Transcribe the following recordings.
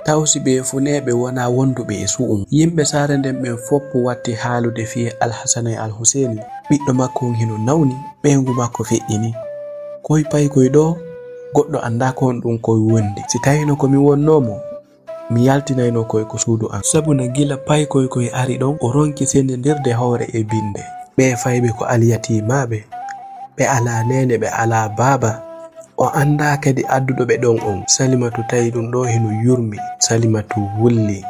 tawsiɓe funeɓe wona wonduɓe e su'um. Yimɓe saare nden ɓen foppu watti haalude fiye Alhasana e Alhusaini. Ɓiɗɗo makko hino nawni, ɓeyngu makko feƴƴini. Koye payi koye ɗo goɗɗo anda ko on ɗum koye wondi. Si tawino komi wonnomo mi yaltinayno koye ko suudu am. Sabuna gila payi koye ari ɗon o ronki sendidirde hoore e binde. Ɓe fayɓe ko aliyatimaɓe, ɓe ala nene, ɓe ala baba. O anda kadi adduɗo ɓe ɗon on. Salimatu tawi ɗum ɗo hino yurmi. Salimatu wulli.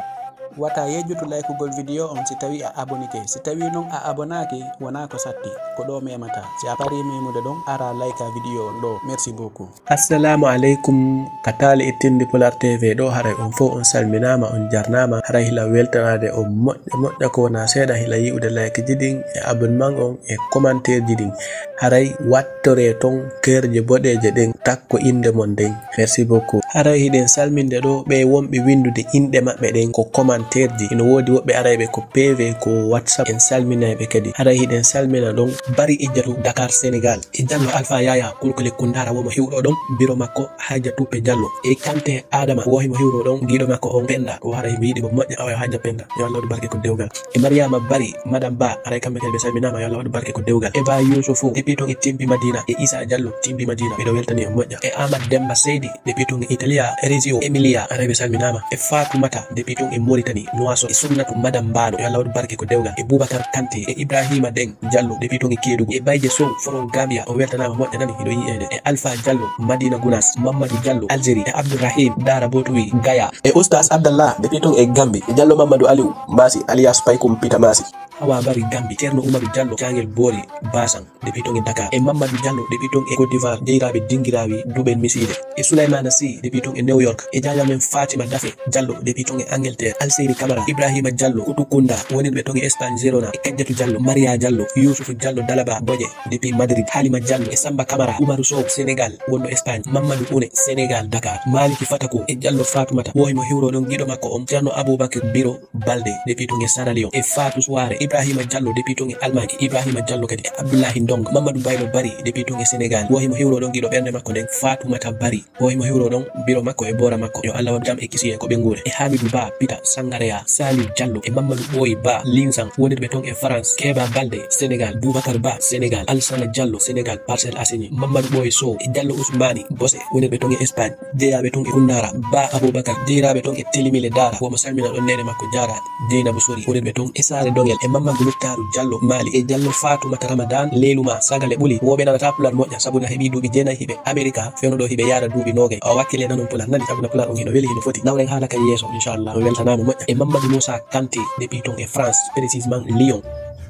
Wata yejjutu laykugol video on si tawi a abonike. Si tawi non a abonaki wona ko satti ko ɗo memata. Si a pari memude ɗon ara layka video on ɗo. Merci beaucoup. Assalamu alaikum katali ittindi Polar TV ɗo haray on fo on salminama on jarnama haray hila weltanade on moƴƴa ko wona seeɗa hila yi'ude like jiɗin e abonnement on e commentaire jiɗin haray wattore ton kerje boɗeje ɗen takko inde mon ɗen. Merci beaucoup. Haray hiɗen salminde ɗo ɓe wonɓe windude inɗe maɓɓe ɗen ko commentaire ji. Ino wodi woɓɓe arayɓe ko PV ko WhatsApp. En salminayɓe kadi haray hiɗen salmina ɗon Bari Ijjatu Dakar Sénégal e Diallo Alpha Yaya Kulkule Kundara womo hiwɗo ɗon biro makko Haja Tuppe Diallo e Kante Adama wohimo hiwɗo ɗon giɗo makko on Penda o haray mi yiɗi mo moƴƴa awa Haja Penda yo Allah waɗu barke ko dewgal e Mariama Bari Madame Ba haray kamɓe kadi ɓe salminama yo Allah waɗu barke ko dewgal e Ba Yusufu depuis ton e Timbi Madina e Isa Diallo Timbi Madina ɓeɗo weltani on moƴƴa e Ahmad Demba Seydi depuis ton e Italia e Rezio Emilia haray ɓe salminama e Fatoumata depuis ton e Mauritanie Noaso e Sunnatu Madame Bano yo Allah waɗu barke ko dewgal e Boubacar Kante e Ibrahima Deng Diallo depuis ton e Kédougou e Bayje Sow Foron Gambia o weltanama moƴƴa nani hiɗo yi'ede e Alpha Diallo Madina Gounas Mamadou Diallo Algérie e Abdourahim Dara Botoui Gaya e Oustas Abdallah depuis ton e Gambi e Diallo Mamadou Aliou Masi alias Paykum Pita Masi Awa Bari Gambi Ceerno Oumarou Diallo Cangel Bori Basang depuis ton e Dakar e Mamadou Diallo depuis ton e Côte d'Ivoire jeyraɓe dingirawi Duɓen Miside e Souleymana Sy depuis ton e New York e jajamen Fatima Dafe Diallo depuis ton e Angleterre Alseyri Camara Ibrahima Diallo Kutukunda wonirɓe ton e Espagne Girona e Kadiatou Diallo Maria Diallo Youssouf Diallo Dalaba Boje depuis Madrid Halima Diallo e Samba Camara Oumarou Sow Sénégal wonno Espagne Mamadou Oune Sénégal Dakar Maliki Fatako e Diallo Fatoumata woymo hiwro ɗon giɗo makko on Ceerno Aboubacry Biro Balde depuis ton e Sierra Leone e Fatou Souare Ibrahima Diallo depuis ton e Allemagne Ibrahima Diallo kadi e Abdoulahi Ndong Mamadou Baylo Bari depuis ton e Sénégal woymo hiwro ɗon giɗo ɓernde makko nden Fatoumata Bari woymo hiwro ɗon biro makko e bora makko yo Allah waɗu jam e kisiye ko ɓe nguure e Hamidou Ba Pita Sangareya Salif Diallo e Mamadou Boy Ba Linsang wonirɓe ton e France Keba Balde Sénégal Boubacar Ba Sénégal Alsana Diallo Sénégal Parcelles Assainies Mamadou Boy Sow e Diallo Ousmani Bose wonirɓe ton e Espagne jeeyaɓe ton e Kundara Ba Aboubacar jeeraɓe ton e Telimile Dara womo salmina ɗon nene makko Diara Dieynabou Sori wonirɓe ton e Sare Dongel e Mamadou Luttaru Diallo Mali e Diallo Fatoumata Ramadan Leyluma Sagale Ɓuli woɓe nanata Pular moƴƴa sabuna heeɓi duuɓi jeenayi hiɓe America fewno ɗo hiɓe yaara duuɓi nogay o wakkile nanon Pular nani sabuna Pular on hino weeli hino foti nawren haala kay yeeso inchallah o weltanama moƴƴa e Mamadou Moussa Kanté depuis ton e France précisément Lyon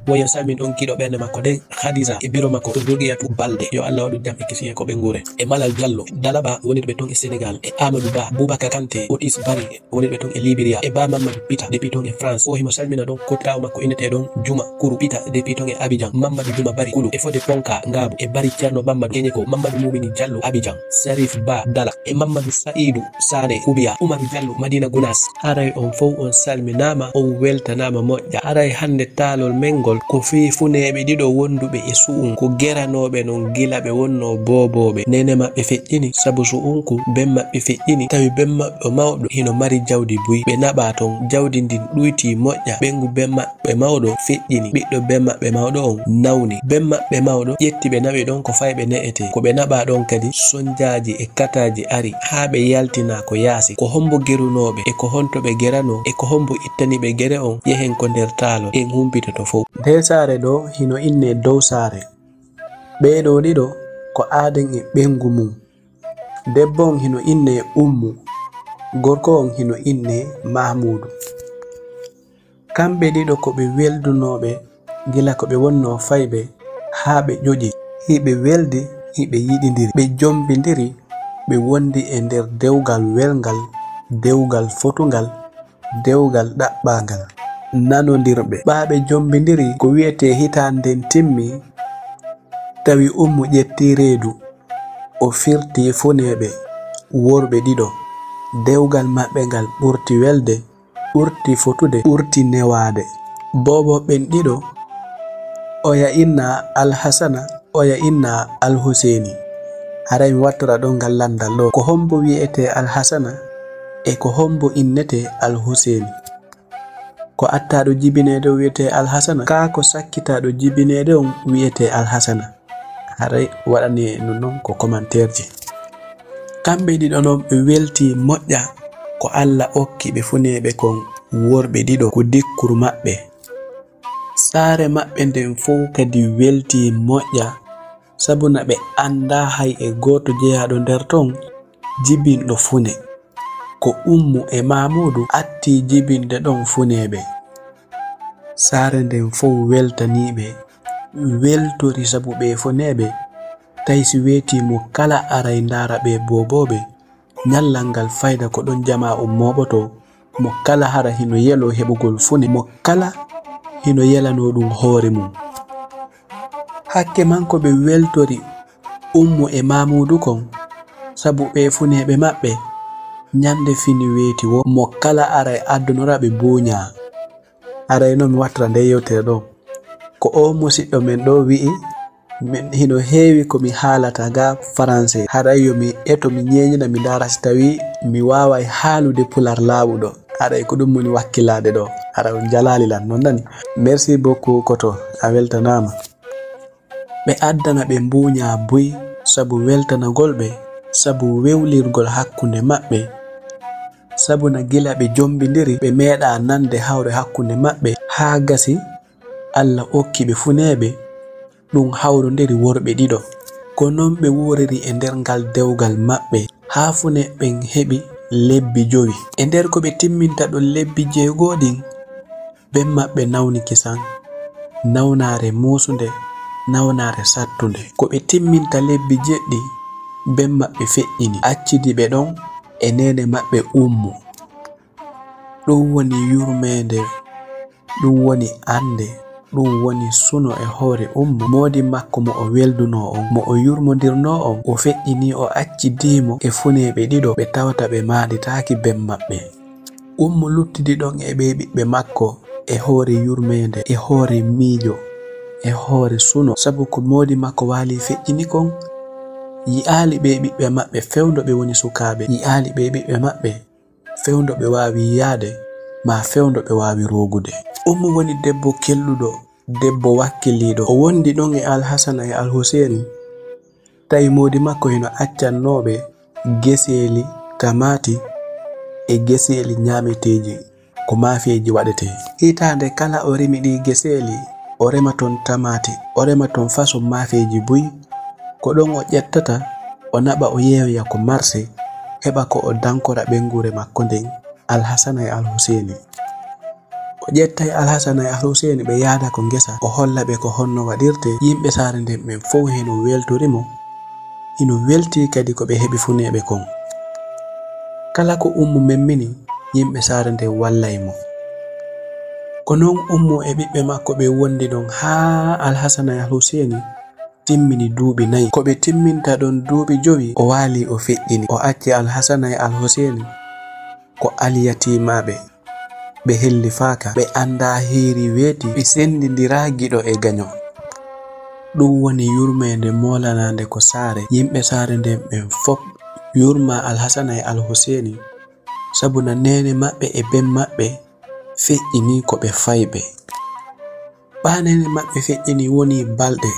woyen salmin ɗon kiɗo ɓernde makko nden Khadija e biro makko Ruqiyatu Balde yo Allah waɗu jam e kisiye ko ɓe nguure e Malal Diallo Dalaba wonirɓe ton e Sénégal e Amadou Ba Boubacar Kanté Otis Bari wonirɓe ton e Liberia e Ba Mamadou Pita depuis ton e France o himo salmina ɗon kotirawo makko innete ɗon Juma Kourou Pita depuis ton e Abidjan Mamadou Juma Bari Kulu e Fode Ponka Ngabo e Bari Ceerno Mamadou Keñeko Mamadou Moumini Diallo Abidjan Sarif Ba Dala e Mamadou Saïdou Sane Koubiya Oumarou Diallo Madina Gounas haray on fof on salminama on weltanama moƴƴa haray hande taalol mengol ko fifuneɓe ɗiɗo wonduɓe e su'um ko geranoɓe non gila ɓe wonno boboɓe nene maɓɓe feƴƴini sabu su'unku ben maɓɓe feƴƴini tawi ben maɓɓe mawɗo hino mari jawdi buyi ɓe naɓa ton jawdi ndin ɗuyti moƴƴa ɓengu ben maɓɓe mawɗo feƴƴini ɓiɗɗo ben maɓɓe mawɗo on nawni ben maɓɓe mawɗo ƴetti ɓe naɓi ɗon ko fayɓe ne'ete ko ɓe naɓa ɗon kadi sonjaji e kataji ari ha ɓe yaltina ko yaasi ko hombo gerunoɓe e ko honto ɓe gerano e ko hombo ittaniɓe gere on yehen ko nder taalol en humpitoto fof sare ɗo hino inne dow sare ɓeɗo ɗiɗo ko Aden e ɓengu mum debbo on hino inne Ummu gorko on hino inne Mahmoudou kamɓe ɗiɗo ko ɓe weldunoɓe gila ko ɓe wonno fayɓe ha ɓe ƴoƴi hiɓe weldi hiɓe yiɗidiri ɓe jombidiri ɓe wondi e nder dewgal welgal dewgal fotugal dewgal ɗaɓɓagal nanodirɓe ɓaɓe jombidiri ko wi'ete hitanden timmi tawi Ummu ƴetti reedu o firti funeɓe worɓe ɗiɗo dewgal maɓɓe ngal ɓurti welde ɓurti fotude ɓurti newade bobo ɓen ɗiɗo oya inna Alhasana oya inna Alhusaini haray mi wattora ɗon ngal landal ɗo ko hombo wi'ete Alhasana e ko hombo innete Al-Huseni. Ko attaɗo jibinede wiyete Al-Hasana, ka ko sakkitaɗo jibinede on wiyete Al-Hasana. Haray waɗani non ko commentaire ji. Kamɓe ɗiɗo non ɓe welti moƴƴa ko Allah okki ɓe funeɓe kon worɓe ɗiɗo ko dikkuru maɓɓe. Saare maɓɓe nden fof kadi welti moƴƴa sabuna ɓe anda hay e goto jeyaɗo nder ton jibinɗo fune. Ko Ummu e Mamudu atti jibinde ɗon funeɓe. Saare nden fof weltaniɓe, weltori sabu ɓe funeɓe tawi si wetimo kala aray ndara ɓe boboɓe nyallal ngal fayda ko ɗon jama moɓoto mo kala hara hino yelo heɓugol fune, mo kala hino yelano ɗum hoore mum. Hakke manko ɓe weltori Ummu e Mamudu kon sabu ɓe funeɓe maɓɓe nyande fini weti wo mo kala aray addunoraɓe buña. Aray no mi wattata nde yewtere ɗo ko o musidɗo men ɗo wi'i min hino heewi ko mi haalata ga français. Haray yo mi eto mi nyeñina mi dara si tawi mi wawai haalude pular lawuɗo. Haray ko ɗum woni wakkilade ɗo. Ara on jalali lan non nani. Merci beaucoup koto, a weltanama. Ɓe addana ɓe mbuña buy sabu weltanagol ɓe, sabu wewlirgol hakkunde maɓɓe, sabu na gila ɓe jombidiri ɓe meeɗa nande hawre hakkunde maɓɓe haa gasi Allah okki ɓe funeɓe ɗum hawrodiri worɓe ɗiɗo. Ko non ɓe woriri e nder ngal dewgal maɓɓe haa funeɓe heɓi lebbi 5. E nder ko ɓe timminta ɗon lebbi 6 ɗin ɓen maɓɓe nawni kisan, nawnare musunde, nawnare sattunde. Ko ɓe timminta lebbi 7 ɓen maɓɓe feƴƴini accidi ɓe ɗon e nene maɓɓe Ummu. Ɗum woni yurmede, ɗum woni ande, ɗum woni suno e hoore Ummu. Modi makko mo o welduno on, mo o yurmodirno on, o feƴƴini o accidimo e funeɓe ɗiɗo ɓe tawata ɓe maɗitaki ben maɓɓe. Ummu luttidi ɗon e ɓe ɓiɓɓe makko e hoore yurmede, e hoore miijo, e hoore suno, sabu ko modi makko wali feƴƴini kon yi'ali ɓe ɓiɓɓe maɓɓe fewndo ɓe woni sukaɓe, yi'ali ɓe ɓiɓɓe maɓɓe fewndo ɓe wawi yaade ma fewndo ɓe wawi rogude. Ummu woni debbo kelluɗo, debbo wakkiliɗo. O wondi ɗon e Al-Hasana e Al-Huseni tawi modi makko hino accannoɓe geseli tamati e geseli nyameteji ko mafeji waɗete. Hitande kala o remi ɗi geseli, o rema ton tamati, o rema ton façon mafeji buy, ko ɗon o ƴettata o naɓa o yeeya ko marché heɓa ko o dankora ɓengure makko nden Al-Hasana e Al-Huseni. O ƴettay Al-Hasana e Al-Huseni ɓe yaada ko ngesa, o holla ɓe ko honno waɗirte. Yimɓe saare nden ɓen fof heno weltorimo, hino welti kadi ko ɓe heɓi funeɓe kon. Kala ko Ummu memmini yimɓe saare nden wallaymo. Ko non Ummu e ɓiɓɓe makko ɓe wondi ɗon haa Al-Hasana e Al-Huseni timmini duuɓi 4. Ko ɓe timminta ɗon duuɓi 5 o wali o feƴƴini, o acci Al-Hasana e Al-Huseni ko aliyatimaɓe, ɓe helli faaka, ɓe anda heeri weeti, ɓe sendidira giɗo e gaño. Ɗum woni yurmede molanande ko saare. Yimɓe saare nden ɓen fop yurma Al-Hasana e Al-Huseni sabu na nene maɓɓe e ben maɓɓe feƴƴini ko ɓe fayɓe. Ɓa nene maɓɓe feƴƴini woni balɗe.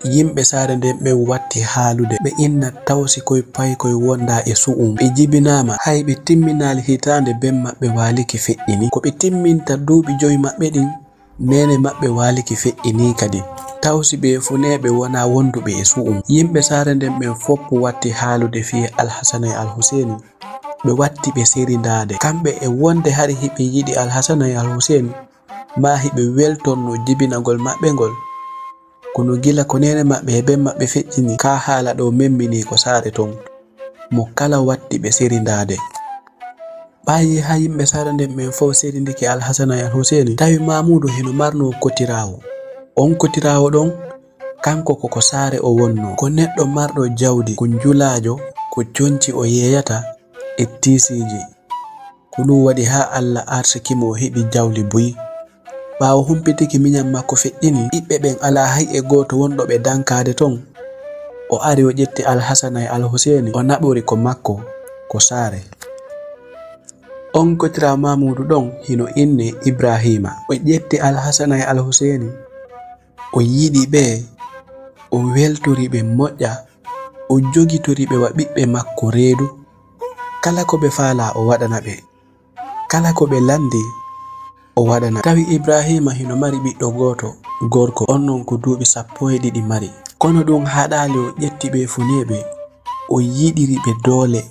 Yimɓe saare nden ɓe watti haalude, ɓe inna tawsi koye pay koye wonda e su'um. Ɓe jibinama hay ɓe timminali hitande ben maɓɓe waliki feƴƴini. Ko ɓe timminta duuɓi 5 maɓɓe ɗin nene maɓɓe waliki feƴƴini kadi. Tawsi ɓe funeɓe wona wonduɓe e su'um. Yimɓe saare nden ɓen foppu watti haalude fiye Al-Hasana e Al-Huseni. Ɓe watti ɓe serindade. Kamɓe e wonde hari hiɓe yiɗi Al-Hasana e Al-Huseni ma hiɓe weltonno jibinagol maɓɓe ngol, kono gila ko nene maɓɓe e ben maɓɓe feƴƴini ka haala ɗo memmini ko saare ton mo kala watti ɓe serindade. Ɓayi ha yimɓe saare nden ɓen fof serindiki Al-Hasana e Al-Huseni tawi Mamudu heno marno kotirawo. On kotirawo ɗon kanko koko saare o wonno, ko neɗɗo marɗo jawdi, ko njulajo, ko jonci o yeyata e tisiji. Ko ɗum waɗi ha Allah arsikimo o heɓi jawli buyi. Ɓawo humpitiki miñam makko feƴƴini, ɓiɓɓe ɓen ala hay e goto wonɗo ɓe dankade ton. O ari o ƴetti Al-Hasana e Al-Huseni o naɓori ko makko ko saare. On kotira mamudu ɗon hino inne Ibrahima. O ƴetti Alhasana e Alhuseni, o yiɗi ɓe, o weltori ɓe moƴƴa, o jogitori ɓe wa ɓiɓɓe makko reedu. Kala ko ɓe faala o waɗana ɓe, kala ko ɓe landi o waɗana. Tawi Ibrahima hino mari ɓiɗɗo goto gorko, on non ko duuɓi 12 mari. Kono ɗum haɗali o ƴetti ɓe funeɓe, o yiɗiri ɓe doole,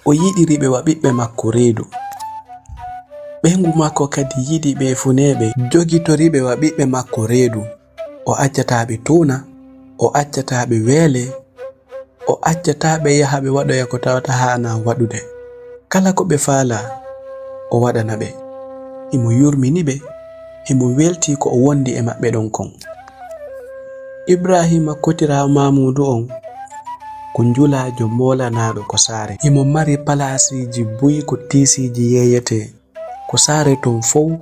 o yiɗiri ɓe wa ɓiɓɓe makko reedu. Ɓengu makko kadi yiɗi ɓe funeɓe, jogitori ɓe wa ɓiɓɓe makko reedu. O accataɓe tuuna, o accataɓe weele, o accataɓe yaha ɓe waɗoya ko tawata hana waɗude. Kala ko ɓe faala o waɗana ɓe. Himo yurmini ɓe, himo welti ko o wondi e maɓɓe ɗon kon. Ibrahima kotira mamudu on ko njulajo molanaɗo ko saare. Himo mari palasiji buyi ko tisiji yeyete ko saare ton fow,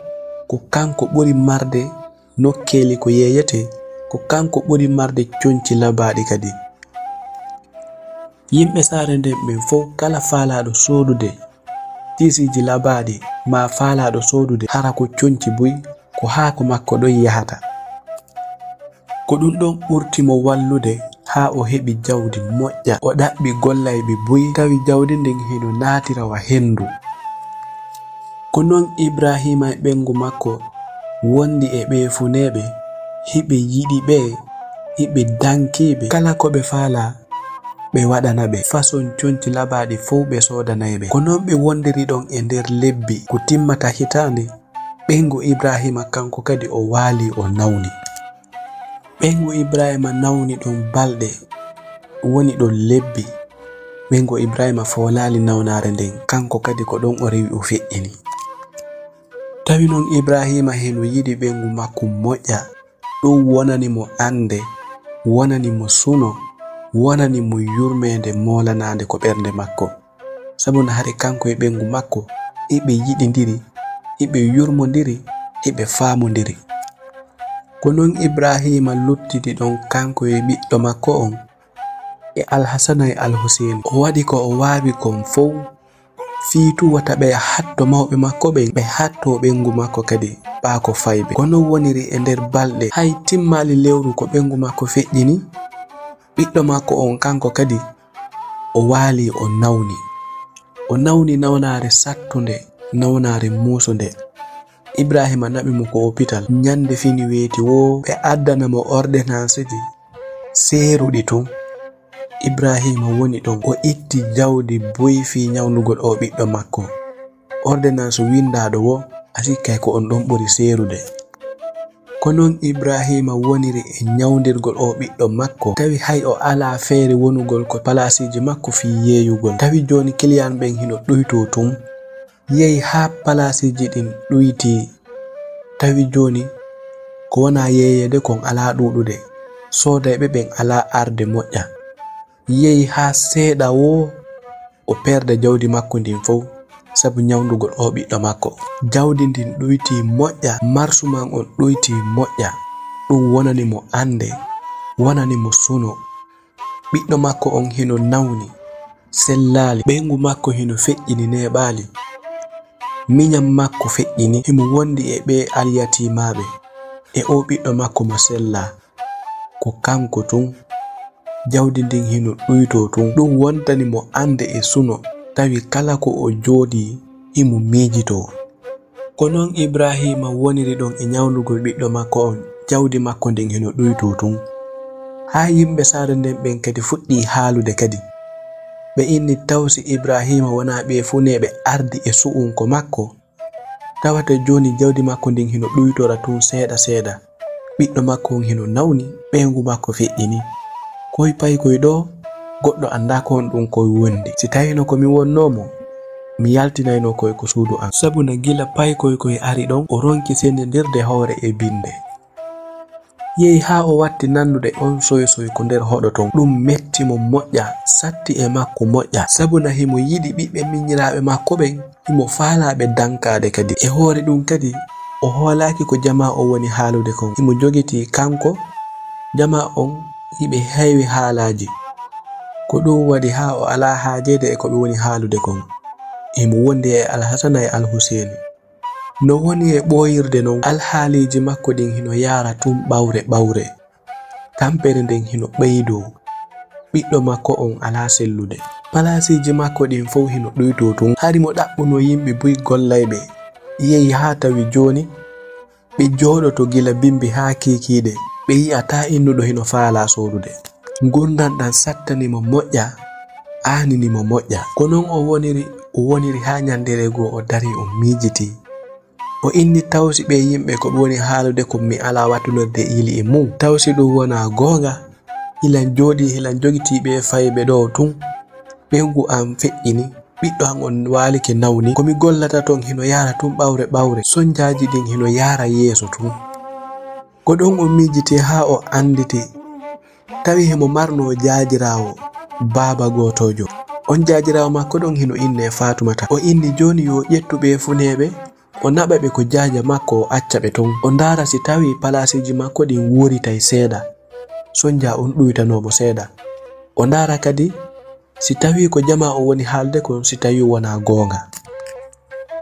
ko kanko ɓuri marde nokkeli ko yeyete, ko kanko ɓuri marde coñci labaɗi kadi. Yimɓe saare nden ɓen fow kala faalaɗo sodude tisiji labaɗi ma faalaɗo sodude hara ko coñci buyi, ko haako makko ɗon yahata. Ko ɗum ɗon ɓurtimo wallude ha o heɓi jawdi moƴƴa, o ɗaɓɓi gollayɓe buyi tawi jawdi ndin hino naatirawa hendu. Ko non Ibrahima e ɓengu makko wondi e ɓe funeɓe, hiɓe yiɗi ɓe, hiɓe dankiɓe, kala ko ɓe faala ɓe waɗana ɓe, façon coñci labaɗi fow ɓe sodanayɓe. Ko non ɓe wondiri ɗon e nder lebbi ko timmata hitande, ɓengu Ibrahima kanko kadi o waali o nawni. Ɓengu Ibrahima nawni ɗon balɗe, woni ɗon lebbi. Ɓengu Ibrahima foolali nawnare nden, kanko kadi ko ɗon o rewi o feƴƴini. Tawi non Ibrahima heno yiɗi ɓengu makko moƴƴa, ɗum wonani mo ande, wonani mo suno, wonani mo yurmede molanade ko ɓernde makko. Sabuna hari kanko e ɓengu makko hiɓe yiɗidiri, hiɓe yurmodiri, hiɓe faamodiri. Ko non Ibrahima luttidi ɗon kanko e ɓiɗɗo makko on e Alhasana e Alhuseni. O waɗi ko o waawi kon fow, fiitu wata ɓe hatto mawɓe makko ɓen, ɓe hatto ɓengu makko kadi ɓaako fayɓe. Kono woniri e nder balɗe hay timmali lewru ko ɓengu makko feƴƴini, ɓiɗɗo makko on kanko kadi o waali o nawni. O nawni nawnare sattunde, nawnare muusunde. Ibrahima naɓi mo ko hôpital. Nyande fini weeti wo ɓe addana mo ordonnance ji seeruɗi tun. Ibrahima woni ɗon, o itti jawdi boyi fi nyawnugol o ɓiɗɗo makko. Ordonnance windaɗo wo asikkay ko on ɗon ɓuri seerude. Ko non Ibrahima woniri e nyawndirgol o ɓiɗɗo makko, tawi hay o ala feere wonugol ko palasiji makko fi yeeyugol. Tawi joni client ɓen hino ɗuyto tun, yehi ha palasiji ɗin ɗuyti. Tawi joni ko wona yeeyede kon ala ɗuɗude, sodayɓe ɓen ala arde moƴƴa. Yehi ha seeɗa wo o perde jawdi makko ndin fow sabu nyawnugol o ɓiɗɗo makko. Jawdi ndin ɗuyti moƴƴa, marsu man on ɗuyti moƴƴa. Ɗum wonani mo ande, wonani mo suno. Ɓiɗɗo makko on hino nawni, sellali, ɓengu makko hino feƴƴini neɓali, miñam makko feƴƴini. Himo wondi e ɓe alyatimaɓe e o ɓiɗɗo makko mo sella, ko kanko tun. Jawdi ndin hino ɗuyto tun, ɗum wontani mo ande e suno, tawi kala ko o jooɗi himo miijito. Ko non Ibrahima woniri ɗon e nyawnugol ɓiɗɗo makko on, jawdi makko ndin hino ɗuyto tun. Ha yimɓe saare nden ɓen kadi fuɗɗi haalude kadi. Ɓe inni tawsi Ibrahima wona ɓe funeɓe ardi e su'unko makko, tawata joni jawdi makko ndin hino ɗuytora tun seeɗa seeɗa. Ɓiɗɗo makko on hino nawni, ɓengu makko feƴƴini. Koy pay koy ɗo, goɗɗo anda ko on ɗum koy wondi. Si tawino komi wonnomo, mi yaltinayno koy ko suudu am. Sabuna gila pay koy ari ɗon, o ronki sendidirde hoore e binde. Yehi ha o watti nannude on soy ko nder hoɗo ton. Ɗum metti mo moƴƴa, satti e makko moƴƴa. Sabuna himo yiɗi ɓiɓɓe miñiraɓe makko ɓen, himo faalaɓe dankade kadi. E hoore ɗum kadi o hoolaki ko jama o woni haalude kon. Himo jogiti kanko, jama on hiɓe heewi haalaji. Ko ɗum waɗi ha o ala haajede e ko ɓe woni haalude kon. emo wonde e Alhasana e Alhusaini. No woni e ɓoyirde non alhaaliji makko ɗin hino yara tum ɓawre tampere nden hino ɓeydo ɓiɗɗo makko on ala sellude. Palasiji makko ɗin fof hino ɗoyto tun hari mo ɗaɓɓuno yimɓe buy gollayɓe yehi ha tawi joni ɓe joɗoto gila bimbi ha kikiɗe ɓe yi'a ta innuɗo hino faala sodude. Gurdam ɗam sattanimo moƴƴa aaninimo moƴƴa. Ko non o woniri ha nyandere go o dari o miijiti o inni tawsi ɓe yimɓe ko woni haalude ko mi ala watunorde ili e mum. Tawsi ɗum wona gonga hilan jogitiɓe fayɓe ɗo tun ɓengu am feƴƴini ɓiɗɗo am on walike nawni komi gollata ton hino yara tun ɓawre sonjaji ɗin hino yara yeeso tun. Ko ɗon o miijiti ha o anditi tawi himo marno jaajirawo baaba gotojo. On jaajirawo makko ɗon hino inne Fatumata. O inni joni yo ƴettuɓe funeɓe o naɓa ɓe ko jaaja makko o acca ɓe ton. O ndara si tawi palasiji makko ɗin wuritay seeɗa sonja on ɗuytanomo seeɗa. O ndara kadi si tawi ko jama o woni haalde kon si tawi wona gonga.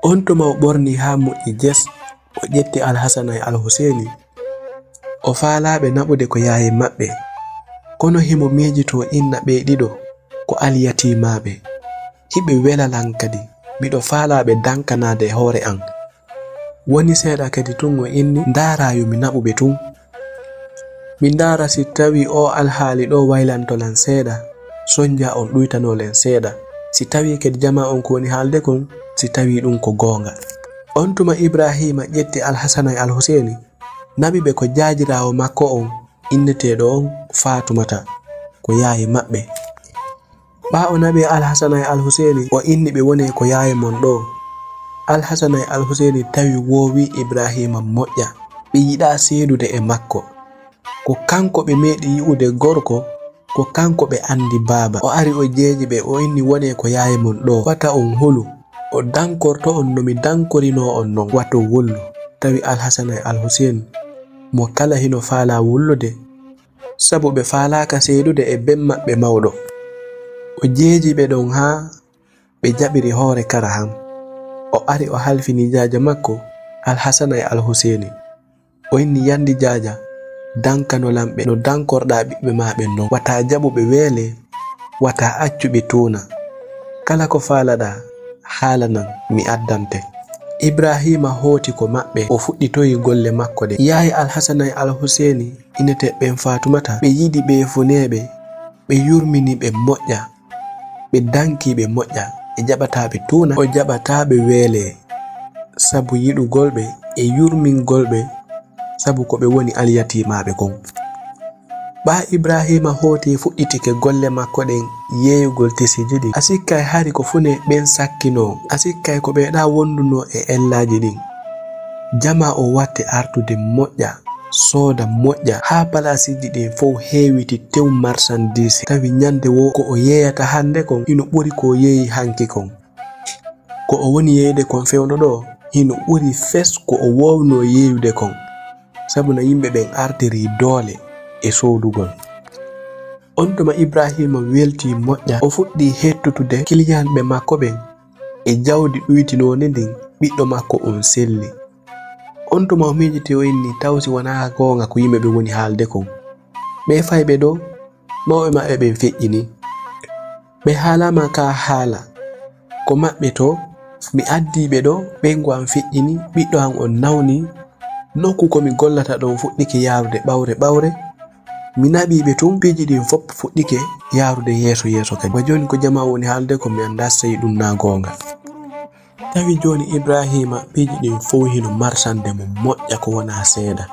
On tuma o ɓorni ha moƴƴi jes o ƴetti Alhasana e Alhusaini o faalaɓe naɓude ko yaye maɓɓe kono himo miijito inna ɓe ɗiɗo ko alyatimaɓe hiɓe welalan kadi miɗo faalaɓe dankanade e hoore an. Woni seeɗa kadi tun o inni ndarayo mi naɓuɓe tun mi ndara si tawi o alhaali ɗo waylantolan seeɗa sonja on ɗuytanolen seeɗa si tawi kadi jama on ko woni haalde kon si tawi ɗum ko gonga. On tuma Ibrahima ƴetti Alhasana e Alhusaini naɓiɓe ko jaajirawo makko on inneteɗo on Fatumata ko yaye maɓɓe. Ɓa o naɓi Alhasana e Alhusaini o inni ɓe woni ko yaye mon ɗo. Alhasana e Alhusaini tawi wowi Ibrahima moƴƴa ɓe yiɗa seedude e makko ko kanko ɓe meeɗi yi'ude gorko ko kanko ɓe andi baaba. O ari o jeeji ɓe o inni wone ko yaye mon ɗo wata on hulu o dankorto on no mi dankorino on non wato wullu. Tawi Alhasana e Alhusaini mo kala hino faala wullude sabu ɓe faalaka seedude e ben maɓɓe mawɗo. O jeeji ɓe ɗon ha ɓe jaɓiri hoore kara ham. O ari o halfini jaaja makko Alhasana e Alhusaini o inni yandi jaaja dankanolan ɓe no dankorɗa ɓiɓɓe maɓe non wata jaɓuɓe weele wata accuɓe tuuna kala ko faalaɗa haalanan mi addante. Ibrahima hooti ko maɓɓe o fuɗɗitoyi golle makko ɗe. Yaye Alhasana e Alhusaini ineteɓen Fatumata ɓe yiɗi ɓe funeɓe ɓe yurmini ɓe moƴƴa ɓe danki ɓe moƴƴa e jaɓataɓe tuuna o jaɓataɓe weele sabu yiɗugolɓe e yurmingolɓe sabu ko ɓe woni alyatimaɓe kon. Ɓa Ibrahima hooti fuɗɗitike golle makko ɗen yeeyugol tisiji ɗin asikkay hari ko fune ɓen sakkino asikkay ko ɓeeɗa wonduno e ellaji ɗin jama o watte artude moƴƴa sooda moƴƴa ha palasiji ɗin fof heewiti tew marsandise tawi nyande wo ko o yeeyata hande kon hino ɓuri ko yeeyi hanki kon ko o woni yeeyde kon fewno ɗo hino ɓuri fes ko o wowno yeeyude kon sabu no yimɓe ɓen artiri doole e soodugol. On tuma Ibrahima welti moƴƴa o fuɗɗi hettutude kiliyanɓe makko ɓen e jawdi ɗuytinoni ndin ɓiɗɗo makko on selli. On tuma o miijiti o inni tawsi wona gonga ko yimɓe ɓe woni haalde kon ɓe fayɓe ɗo mawɓe maɓɓe ɓen feƴƴini ɓe haalama ka haala ko maɓɓe to mi addiɓe ɗo ɓengu am feƴƴini ɓiɗɗo am on nawni nokku komi gollata ɗon fuɗɗike yarude ɓawre mi naɓiɓe tun piiji ɗin fop fuɗɗike yarude yeeso kadi wa joni ko jama woni haalde ko mi anda sayi ɗum na gonga. Tawi joni Ibrahima piiji ɗin fof hino marsande mo moƴƴa ko wona seeɗa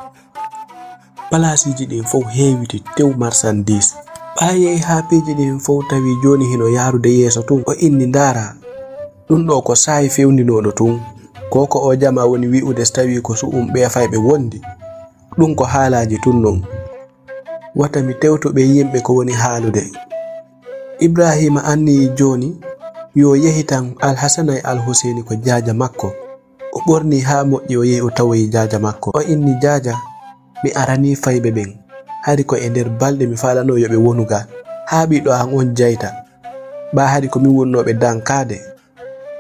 palasiji ɗin fof heewiti tew marsandise ɓa yehi ha piiji ɗin fof tawi joni hino yarude yeeso tun o inni ndara ɗum ɗo ko saayi fewndinoɗo tun koko o jama woni wi'ude so tawi ko su'um ɓe fayɓe wondi ɗum ko haalaji tun non wata mi tewtoɓe yimɓe ko woni haalude. Ibrahima anni joni yo yehitan Alhasana e Alhusaini ko jaaja makko o ɓorni ha moƴƴi o yehi o tawoyi jaaja makko o inni jaaja mi arani fayɓe ɓen hari ko e nder balɗe mi falano yoɓe wonuga ha ɓiɗɗo an on jayta ɓa hari ko min wonnoɓe dankade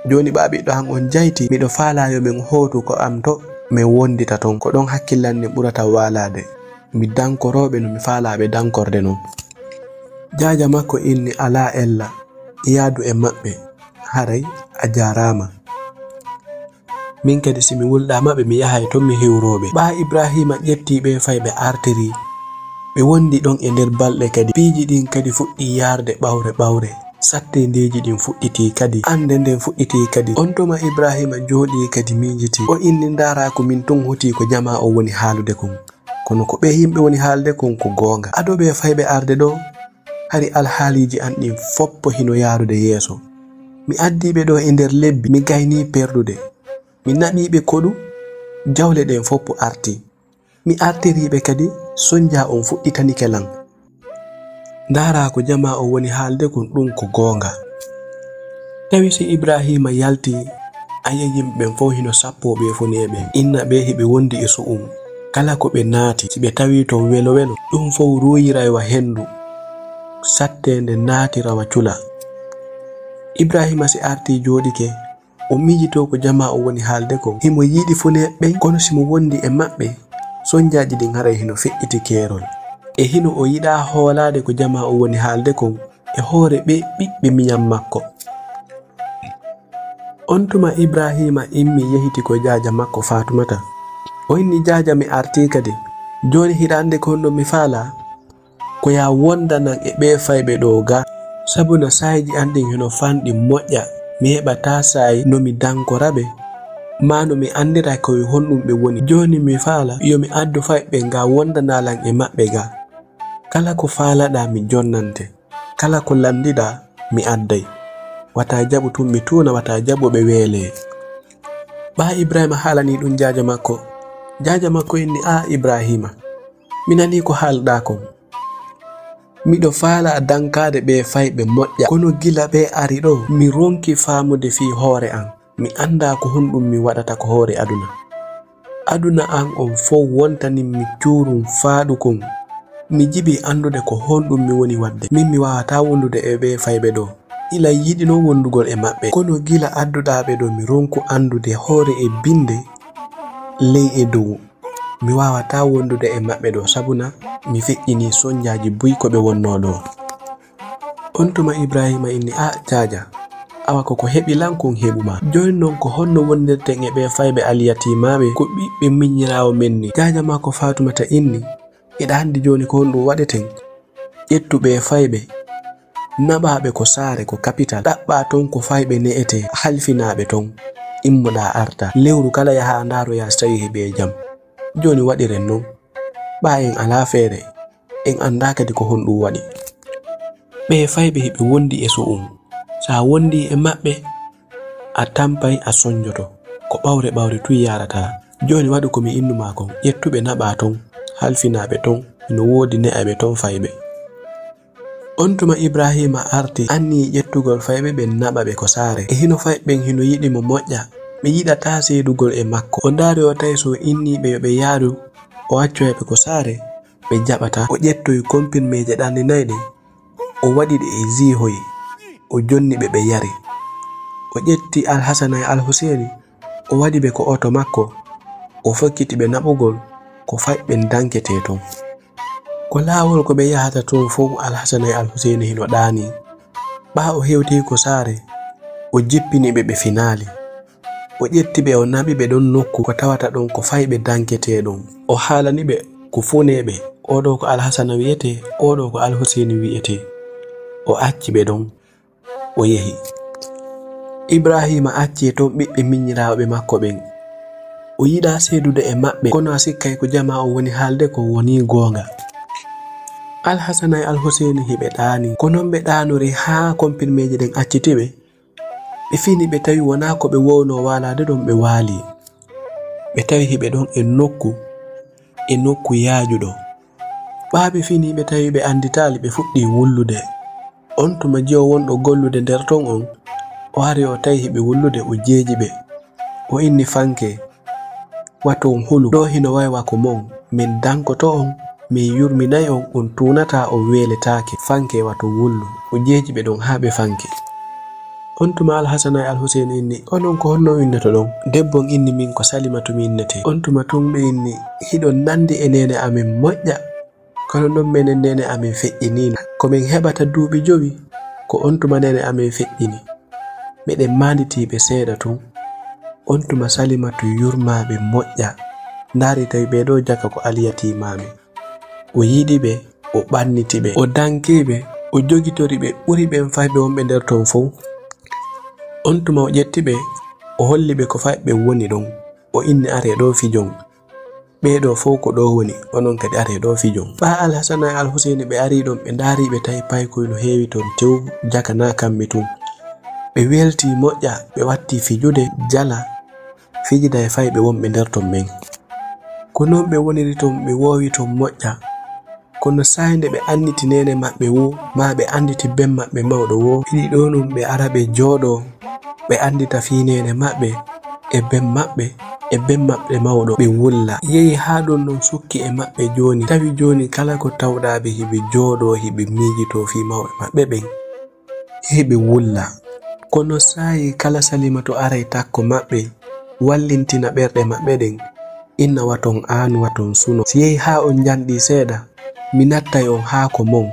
joni ɓaɓiɗɗo an on jayti miɗo faalayo min hotu ko am to min wondita ton ko ɗon hakkillanni ɓurata walade mi dankoroɓe no mi faalaɓe dankorde non. Jaaja makko inni ala ella yaadu e maɓɓe haray a jarama, min kadi simi wulɗa maɓɓe mi yahay ton mi hewroɓe. Ɓa Ibrahima ƴetti ɓe fay ɓe artiri ɓe wondi ɗon e nder balɗe kadi piiji ɗin kadi fuɗɗi yarde ɓawre sattendeji ɗin fuɗɗiti kadi ande nden fuɗɗiti kadi. On tuma Ibrahima jooɗi kadi miijiti o inni ndara ko min tun huti ko jama o woni haalude kon, kono ko ɓe yimɓe woni haalde kon ko goonga. Ado ɓe fayɓe arde ɗo hari alhaaliji an ɗin foppo hino yarude yeeso. Mi addiɓe ɗo e nder lebbi mi gayni perdude, mi naɓiɓe koɗu jawle ɗen foppo arti, mi artiriɓe kadi sonja on fuɗɗitani kelan. Ndara ko jama o woni haalde kon ɗum ko goonga. Tawi si Ibrahima yalti aye yimɓe fof hino sappoɓe funeɓe inna ɓe heɓe wondi e su'um kala ko ɓe naati si ɓe tawi to welo ɗum fof ruuyiraywa hendu sattende naatirawa cula. Ibrahima si arti jooɗike o miijito ko jama o woni haalde kon himo yiɗi funeɓɓe kono simo wondi e maɓɓe sonjaji ɗin haray hino feƴƴiti keerol e hino o yiɗa hoolade ko jama o woni haalde kon e hoore ɓe ɓiɓɓe miñam makko. On tuma Ibrahima immi yehiti ko jaaja makko Fatumata o inni jaaja mi arti kadi joni hiɗande kon ɗo mi faala ko ya wondanan e ɓe fayɓe ɗo ga sabuna sayji an ɗin hino fanɗi moƴƴa mi heɓata sayi no mi dankoraɓe ma no mi andira koye honɗum ɓe woni. Joni mi faala yomi addu fayɓe nga wondanalan e maɓɓe ga kala ko faalaɗa mi jonnante, kala ko landiɗa mi adday, wata jaɓu tun mi tuuna wata jaɓu ɓe weele. Ɓa Ibrahima haalani ɗum jaaja makko inni a Ibrahima mi nani ko haalɗa kon, miɗo faala dankade ɓe fayɓe moƴƴa kono gila ɓe ari ɗo mi ronki faamude fi hoore an mi anda ko honɗum mi waɗata ko hoore aduna an on fof wontani mi cuurum faaɗu kon mi jibi andude ko honɗum mi woni wadde. Min mi wawata wondude e ɓe fayɓe ɗo ila yiɗino wondugol e maɓɓe kono gila adduɗaɓe ɗo mi ronku andude hoore e binde ley e dow mi wawata wondude e maɓɓe ɗo sabuna mi feƴƴini sonjaji buy ko ɓe wonno ɗo. On tuma Ibrahima inni a jaaja awa koko heɓi lan kon heɓuma joni noon ko honno wondirten e ɓe fayɓe alyatimaɓe ko ɓiɓɓe miñirawo men ni. Jaaja makko Fatumata inni eɗa andi joni ko honɗum waɗeten ƴettuɓe fayɓe naɓaɓe ko saare ko capital ɗaɓɓa ton ko fayɓe ne'ete halfinaɓe ton immoɗa arta lewru kala yaha ndaroya so tawi heɓe jam. Joni waɗiren non ɓa en ala feere en anda kadi ko honɗum waɗi. Ɓe fayɓe heɓe wondi e su'um sa wondi e maɓɓe a tampay a sonjoto ko ɓawre tuy yarata. Joni waɗu komi innuma kon ƴettuɓe naɓa ton halfinaɓe ton no woodi ne'aɓe ton fayɓe. On tuma Ibrahima arti anni ƴettugol fayɓe ɓe naɓaɓe ko saare e hino fayɓen hino yiɗi mo moƴƴa ɓe yiɗata seedugol e makko. O ndaari o tawi so inniɓe yoɓe yaaru o accoyaɓe ko saare ɓe jaɓata. O ƴettoyi kompirmeje ɗanninayɗe o waɗiɗe e zihoy o jonni ɓe yari. O ƴetti Alhasana e Alhuseini o waɗi ɓe ko oto makko o fokkiti ɓe naɓugol ko fayɓe dankete ton. Ko laawol ko ɓe yahata ton fof Alhasana e Alhuseini hino ɗaani. Ɓa o hewti ko saare o jippini ɓe finaali o ƴetti ɓe o naɓi ɓe ɗon nokku ko tawata ɗon ko fayɓe dankete ɗon o haalani ɓe ko funeɓe oɗo ko Alhasana wiyete oɗo ko Alhuseini wiyete o acci ɓe ɗon o yehi. Ibrahima acci ton ɓiɓɓe miññiraɓe makko ɓen o yiɗa seedude e maɓɓe kono a sikkay ko jama o woni haalde ko woni goonga. Alhasana e Alhuseini heɓe ɗaani ko non ɓe ɗaanori haa kompirmeje ɗen accitiɓe ɓe fini ɓe tawi wona ko ɓe wowno walade ɗon ɓe waali ɓe tawi heɓe ɗon e nokku yaajuɗo. Ɓaaɓe fini ɓe tawi ɓe anditali ɓe fuɗɗi wullude. On tuma jiyo wonɗo gollude nder ton on o ari o tawi heɓe wullude o jeeji ɓe o inni fanke waton hulu ɗo hino waywa ko mon min dankoto on min yurminay on tunata on weeletake fanke wato wullu o jeeji ɓe ɗon haa ɓe fanke. On tuma Alhasana e Alhusaini inni onon ko honno winnoto ɗon? Debbo inni min ko Salimatu mi innete. On tuma tumɓe inni hiɗon nandi e nene amin moƴƴa kono non minen nene amin feƴƴinina komin heɓata duuɓi 5 ko on tuma nene amin feƴƴini miɗen manditiɓe seeɗa tun. On tuma Salimatu yurmaɓe moƴƴa ndaari tawi ɓeɗo jaka ko aliyatimami. O yiɗi ɓe, o ɓanniti ɓe, o danki ɓe, o jogitori ɓe ɓuri ɓen fayɓe wonɓe nder ton fof. On tuma o ƴetti ɓe, o holli ɓe ko fayɓe woni ɗon, o inni are ɗo fijon. Ɓeɗo fof ko ɗo woni, onon kadi are ɗo fijon. Ɓa Alhasana e Alhusaini ɓe ari ɗon ɓe ndaari ɓe tawi paykoy no heewi ton tew jaka na kamɓe tun. Ɓe welti moƴƴa, ɓe watti fijude jala fijida e fayɓe wonɓe nder ton ɓen. Ko non ɓe woniri ton ɓe wowi ton moƴƴa kono sayde ɓe anditi nene maɓɓe wo ma ɓe anditi ben maɓɓe mawɗo wo ɗiɗi ɗo nun ɓe ara ɓe jooɗo ɓe andita fi nene maɓɓe e ben maɓɓe mawɗo ɓe wulla yehi ha ɗon non sukki e maɓɓe joni tawi joni kala ko tawɗaɓe hiɓe jooɗo hiɓe miijito fi mawɓe maɓɓe ɓen hiɓe wulla kono sayi kala Salimatu aray takko maɓɓe wallintina ɓerɗe maɓɓe ɗen inna waton an waton suno si yehi ha on janɗi seeɗa mi nattay on ha ko mon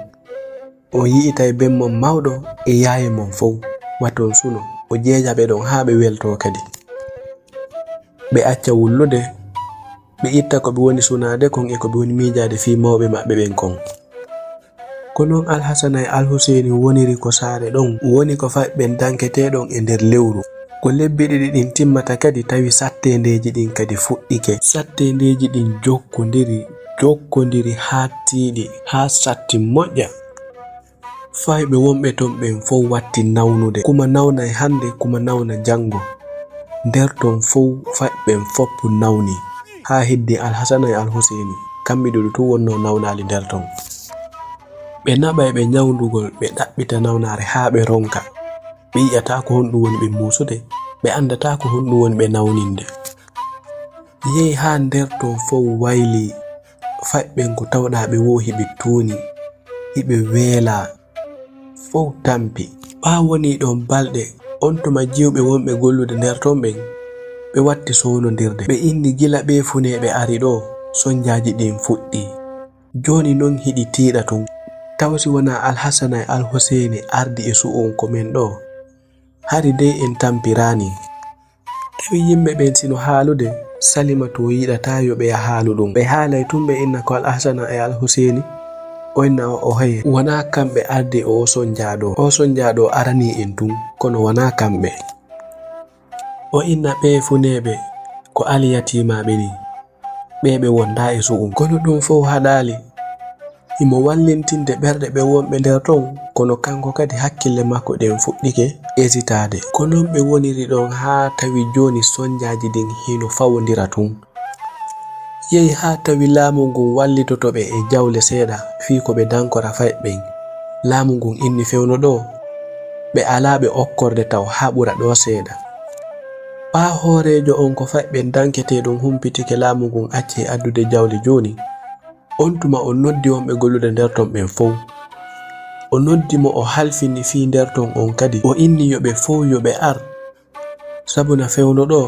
o yi'itay ben mon mawɗo e yaye mon fof waton suno o jeeja ɓe ɗon ha ɓe welto kadi ɓe acca wullude ɓe itta ko ɓe woni sunade kon e ko ɓe woni miijade fi mawɓe maɓɓe ɓen kon. Kono Alhasana e Alhusaini woniri ko saare ɗon woni ko fayɓe danketeɗon e nder lewru ko lebbi ɗiɗi ɗin timmata kadi tawi sattendeji ɗin kadi fuɗɗike sattendeji ɗin jokkodiri ha tiiɗi ha satti moƴƴa fayɓe wonɓe ton ɓen fof watti nawnude kuma nawnay hande kuma nawna jango nder ton fof fayɓen foppu nawni ha hiddi Alhasana e Alhusaini kamɓe ɗiɗo tu wonno nawnali nder ton ɓe naɓay ɓe nyawndugol ɓe ɗaɓɓita nawnare ha ɓe ronka ɓe yi'ata ko honɗum woni ɓe muusude ɓe andata ko honɗum woni ɓe nawninde yehi ha nder ton fof wayli fayɓen ko tawɗaɓe wo hiɓe tuuni hiɓe weela fof tampi ɓa woni ɗon balɗe on tuma jiwɓe wonɓe gollude nder ton ɓen ɓe watti sownodirde ɓe inni gila ɓe funeɓe ari ɗo sonjaji ɗin fuɗɗi joni non hiɗi tiiɗa tun tawsi wona Alhasana e Alhusaini ardi e su'on ko men ɗo hari dey en tampirani tawi yimɓe ɓen sino haalude Salimatu o yiɗata yo ɓe haalu ɗum ɓe haalay tun ɓe inna ko Alhasana e Alhusaini o inna o haye wona kamɓe ardi o sonjaɗo arani en tun kono wona kamɓe o inna ɓe funeɓe ko aliyatimaɓe ni ɓe wonda e su'um kono ɗum fof haɗali imo wallintinde ɓerɗe ɓe wonɓe nder ton kono kanko kadi hakkille makko ɗen fuɗɗike hesitade kono ɓe woniri ɗon ha tawi joni sonjaji ɗin hino fawodira tun yehi ha tawi laamu ngun wallitotoɓe e jawle seeɗa fi ko ɓe dankora fayɓen laamu ngun inni fewno ɗo ɓe alaɓe okkorde taw ha ɓura ɗo seeɗa ɓa hoorejo on ko fayɓen dankete ɗum humpitike laamu ngun acce addude jawle joni on tuma o noddi wonɓe gollude nder ton ɓen fof o noddi mo o halfini fi nder ton on kadi o inni yoɓe fof yoɓe ar sabuna fewno ɗo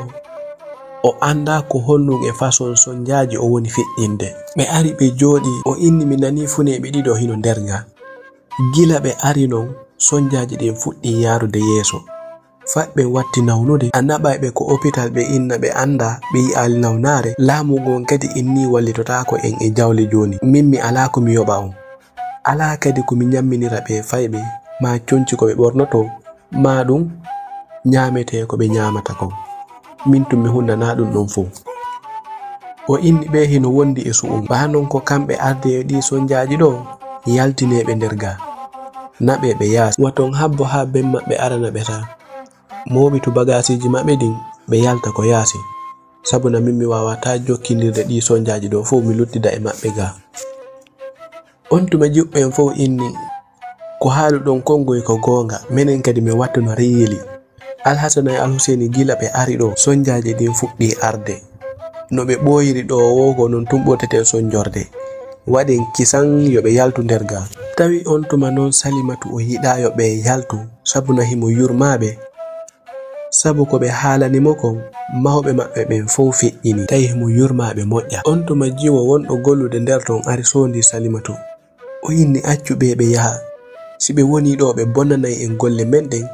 o anda ko honnum e façon sonjaji o woni feƴƴinde ɓe ari ɓe jooɗi o inni mi nani funeɓe ɗiɗo hino nderga gila ɓe ari non sonjaji ɗin fuɗɗi yarude yeeso fayɓen watti nawnude a naɓayɓe ko hôpital ɓe inna ɓe anda ɓe yi'ali nawnare laamu ngon kadi inni wallitotako en e jawle joni min mi ala ko mi yoɓa on ala kadi komi nyamminira ɓe fayɓe ma conci ko ɓe ɓornoto ma ɗum nyamete ko ɓe nyamata kon min tum mi hundana ɗum ɗon fof o inni ɓe hino wondi e su'um ba non ko kamɓe arde e ɗi sonjaji ɗo yaltineɓe nder ga naɓe ɓe yaasi waton habbo ha ben maɓɓe arana ɓe ta moɓitu bagasiji maɓɓe ɗin ɓe yalta ko yaasi sabuna min mi wawata jokkinirde ɗi sonjaji ɗo fof mi luttida e maɓɓe ga on tuma juɓɓen fof inni ko haalu ɗon kongoy ko gonga minen kadi mi wattuno reyeli Alhasana e Alhusaini gila ɓe ari ɗo sonjaji ɗin fuɗɗi arde no ɓe ɓoyiri ɗo wogo non tum ɓoteten sonjorde waɗen kisan yo ɓe yaltu nder ga tawi on tuma non Salimatu o yiɗa yo ɓe yaltu sabuna himo yurmaɓe sabu ko ɓe haalanimo kon mawɓe maɓɓe ɓen fof feƴƴini tawi mo yurmaɓe moƴƴa. On tuma jiwo wonɗo gollude nder ton ari sondi Salimatu. O inni accuɓe ɓe yaha. Si ɓe woni ɗo ɓe bonnanayi en golle meɗen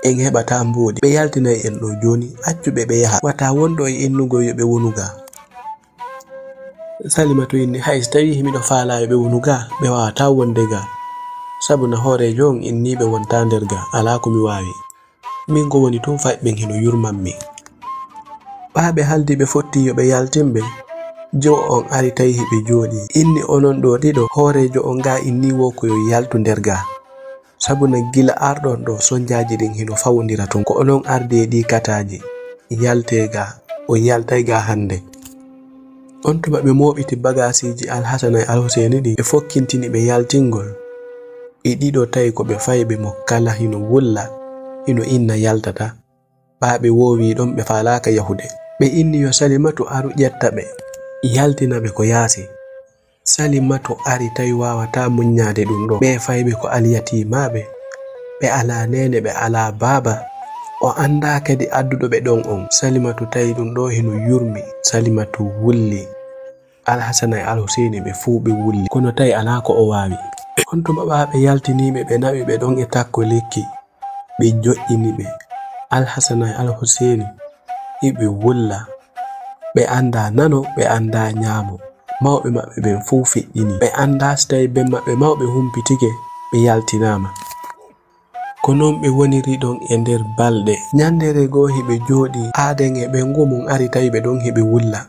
en heɓata mboodi. Ɓe yaltinayi en ɗo joni accuɓe ɓe yaha. Wata wonɗo e innugo yo ɓe wonu ga. Salimatu inni hay so tawi himiɗo faala yo ɓe wonu ga ɓe wawata wonde ga. Sabu na hoorejo on inniɓe wonta nder ga ala ko mi wawi. Min ko woni tun faɓɓen hino yurmanmi. Ɓaaɓe haldi ɓe fotti yo ɓe yaltinɓe. Jo on ari tawi hiɓe jooɗi. Inni onon ɗo ɗiɗo hoorejo on ga inni wo ko yo yaltu nder ga. Sabu na gila arɗon ɗo sonjaji ɗin hino fawodira ton ko onon ardi e ɗi kataji yalte ga o yaltay ga hande. On tuma ɓe moɓiti bagasiji Alhasana e Alhusaini ɗi ɓe fokkintini ɓe yaltingol. Ɓe ɗiɗo tawi ko ɓe fayɓe mo kala hino wulla hino inna yaltata. Ɓaaɓe wowi ɗon ɓe falaka yahude. Ɓe inni yo Salimatu aru ƴetta ɓe yaltina ɓe ko yaasi. Salimatu ari tawi wawata muññade ɗum ɗo. Ɓe fayɓe ko alyatimaɓe. Ɓe ala nene ɓe ala baaba. O anda kadi adduɗo ɓe ɗon on. Salimatu tawi ɗum ɗo hino yurmi. Salimatu wulli. Alhasana e Alhusaini ɓe fuu ɓe wulli kono tawi ala ko o wawi. On tuma ɓaaɓe yaltiniɓe ɓe naɓi ɓe ɗon e takko lekki. Ɓe joƴƴini ɓe. Alhasana e Alhusaini hiɓe wulla. Ɓe anda nano ɓe anda ñaamo. Mawɓe maɓɓe ɓen fuu feƴƴini. Ɓe anda so tawi ben maɓɓe mawɓe humpitike ɓe yaltinama. Ko non ɓe woniri ɗon e nder balɗe. Ñandere goo hiɓe jooɗi aaden e ɓen gomum ari tawi ɓe ɗon hiɓe wulla.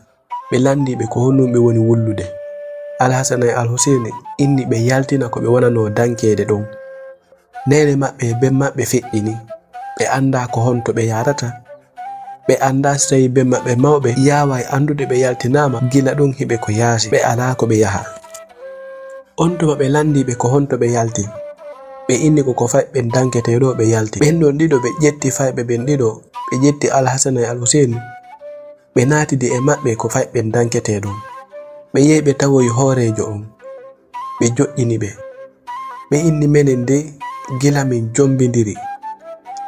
Ɓe landiɓe ko honum ɓe woni wullude. Alhasana e Alhusaini inni ɓe yaltina ko ɓe wonano dankede ɗon. Nene maɓɓe ben maɓɓe feƴƴini. Ɓe anda ko honto ɓe yarata. Ɓe anda so tawi ben maɓɓe mawɓe yawai andude ɓe yaltinama gila ɗon hiɓe ko yaasi. Ɓe ala ko ɓe yaha. On tuma ɓe landiɓe ko honto ɓe yalti. Ɓe inni ko faɓɓen danketeɗo ɓe yalti. Ɓen ɗon ɗiɗo ɓe ƴetti fayɓe ɓen ɗiɗo ɓe ƴetti Alhasana e Alhusaini. Ɓe natidi e maɓɓe ko faɓɓen danketeɗon. Ɓe yehi ɓe tawoyi hoorejo on. Ɓe joƴƴini ɓe. Ɓe inni menen de gila min jombidiri.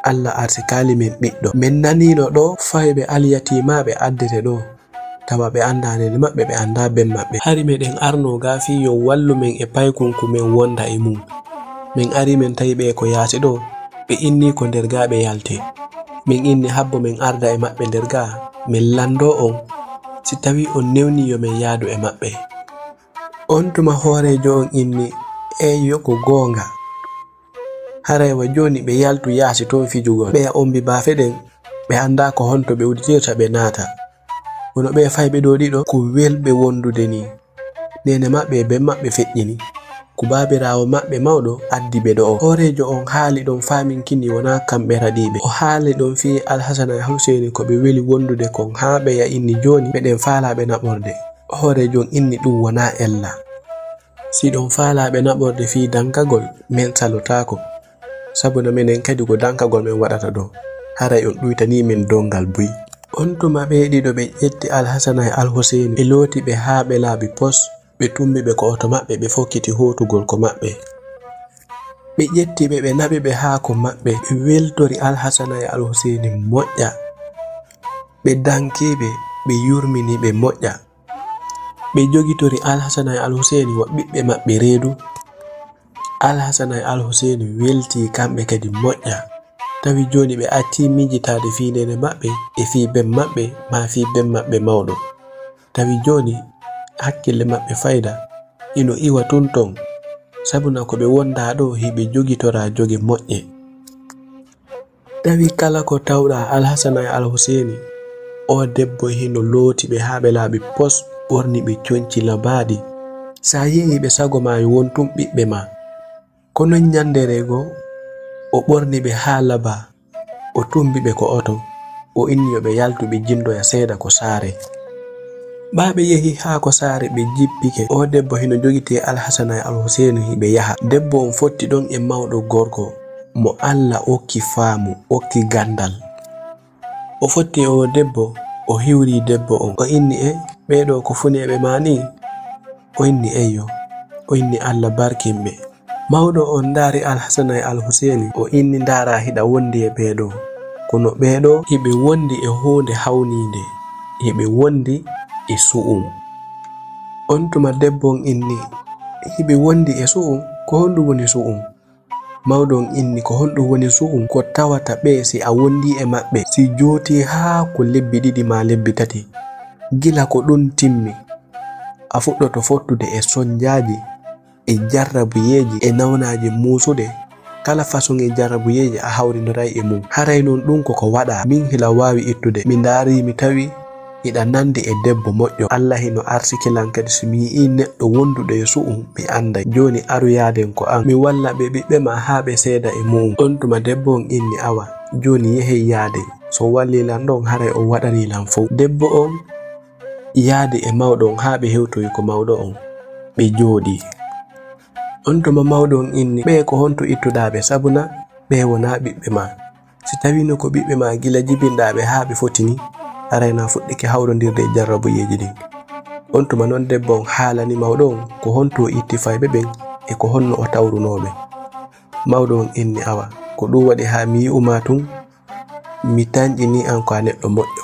Allah arsikali men ɓiɗɗo. Min nanino ɗo fayɓe alyatimaɓe addete ɗo. Tawa ɓe anda nene maɓɓe ɓe anda ben maɓɓe. Hari meɗen arno ga fi yo wallu men e paykunku men wonda e mum. Min ari men tawi ɓe ko yaasi ɗo. Ɓe inni ko nder ga ɓe yalte. Min inni habbo min arda e maɓɓe nder ga. Min lando on si tawi on newni yo min yaadu e maɓɓe. On tuma hoorejo on inni eyo ko goonga. Haraywa joni ɓe yaltu yaasi ton fijugol. Ɓe ombi baafe ɗen ɓe anda ko honto ɓe uditirta ɓe naata. Wono ɓe fayɓe ɗo ɗiɗo ko welɓe wondude ni. Nene maɓɓe ben maɓɓe feƴƴini. Ko babirawo maɓɓe mawɗo addi ɓe ɗo o. Hoorejo on haali ɗon faminkini wona kamɓe raɗiɓe. O haali ɗon fi Alhasana e Alhusaini ko ɓe weli wondude kon ha ɓe ya inni joni meɗen faalaɓe naɓorde. Hoorejo on inni ɗum wona ella. Si ɗon faalaɓe naɓorde fi dankagol men salotako. Sabu na menen kadi ko dankagol men waɗata ɗo. Haray on ɗuytani min dongal buy. On tuma ɓe ɗiɗo ɓe ƴetti Alhasana e Alhusaini. Ɓe looti ɓe ha ɓe laaɓi pos. Ɓe tumbi ɓe ko oto maɓɓe ɓe fokkiti hotugol ko maɓɓe. Ɓe ƴetti ɓe ɓe naɓi ɓe ha ko maɓɓe. Ɓe weltori Alhasana e Alhusaini moƴƴa. Ɓe dankiɓe ɓe yurmini ɓe moƴƴa. Ɓe jogitori Alhasana e Alhusaini wo ɓiɓɓe maɓɓe reedu. Alhasana e Alhusaini welti kamɓe kadi moƴƴa. Tawi joni ɓe acci mijitade fi nene maɓɓe e fi ben maɓɓe ma fi ben maɓɓe mawɗo. Tawi joni hakkille maɓɓe fayda ino iwa tunton. Sabuna ko ɓe wonda ɗo hiɓe jogitora joge moƴƴe. Tawi kala ko tawɗa Alhasana e Alhusaini o debbo hino looti ɓe ha ɓe laaɓi pos ɓorni ɓe conci labaɗi. Sa yi'i ɓe sago ma wontun ɓiɓɓe ma. Kono ñandere go o ɓorni ɓe ha laba. O tumbi ɓe ko oto. O inni yo ɓe yaltu ɓe jindoya seeɗa ko saare. Ɓaaɓe yehi ha ko saare ɓe jippike. O debbo hino jogiti Alhasana e Alhusaini hiɓe yaha. Debbo on fotti ɗon e mawɗo gorko mo Allah okki faamu okki gandal. O fotti e o debbo o hiwri debbo on. O inni ɓeɗo ko funeɓe mani. O inni eyo. O inni Allah barkinɓe. Mawɗo on ndaari Alhasana e Alhusaini o inni ndara hiɗa wondi e ɓeɗo. kono ɓeeɗo hiɓe wondi e hunde hawninde, hiɓe wondi e su'um. On tuma debbo on inni hiɓe wondi e su'um, ko honɗum woni su'um? Mawɗo on inni ko honɗum woni su'um? Ko tawata ɓe si a wondi e maɓɓe, si jooti haa ko lebbi 2 ma lebbi 3, gila ko ɗum timmi a fuɗɗoto fottude e soñjaaji e jarrabuyeeji e nawnaji muusude, kala façon e jarrabuyeeji a hawrindoray e mum. Haray non ɗum koko waɗa min hila waawi ittude. Mi ndaari mi tawi hiɗa nandi e debbo moƴƴo. Allah hino arsikilan kadi so mi yi'i neɗɗo wonduɗo e su'um mi anday. Joni aru yaaden ko an mi walla ɓe ɓiɓɓe ma haa ɓe seeda e mum. On tuma debbo on inni awa joni yehey yaade, so wallilan ɗon haray o waɗanilan fof. Debbo on yaadi e mawɗo on haa ɓe hewtoyi ko mawɗo on, ɓe jooɗi. On tuma mawɗo on inni ɓe ko honto ittuɗaɓe, sabuna ɓe wona ɓiɓɓe ma. Si tawino ko ɓiɓɓe ma gila jibinɗaɓe haa ɓe fotini, arayna fuɗɗike hawrondirde e jarrabuyeeji ɗin. On tuma noon debbo on haalani mawɗo on ko honto itti fayɓe ɓen e ko honno o tawrunoɓe. Mawɗo on inni awa ko ɗum waɗi haa mi yi'uma tun mi tañƴini an ko a neɗɗo moƴƴo,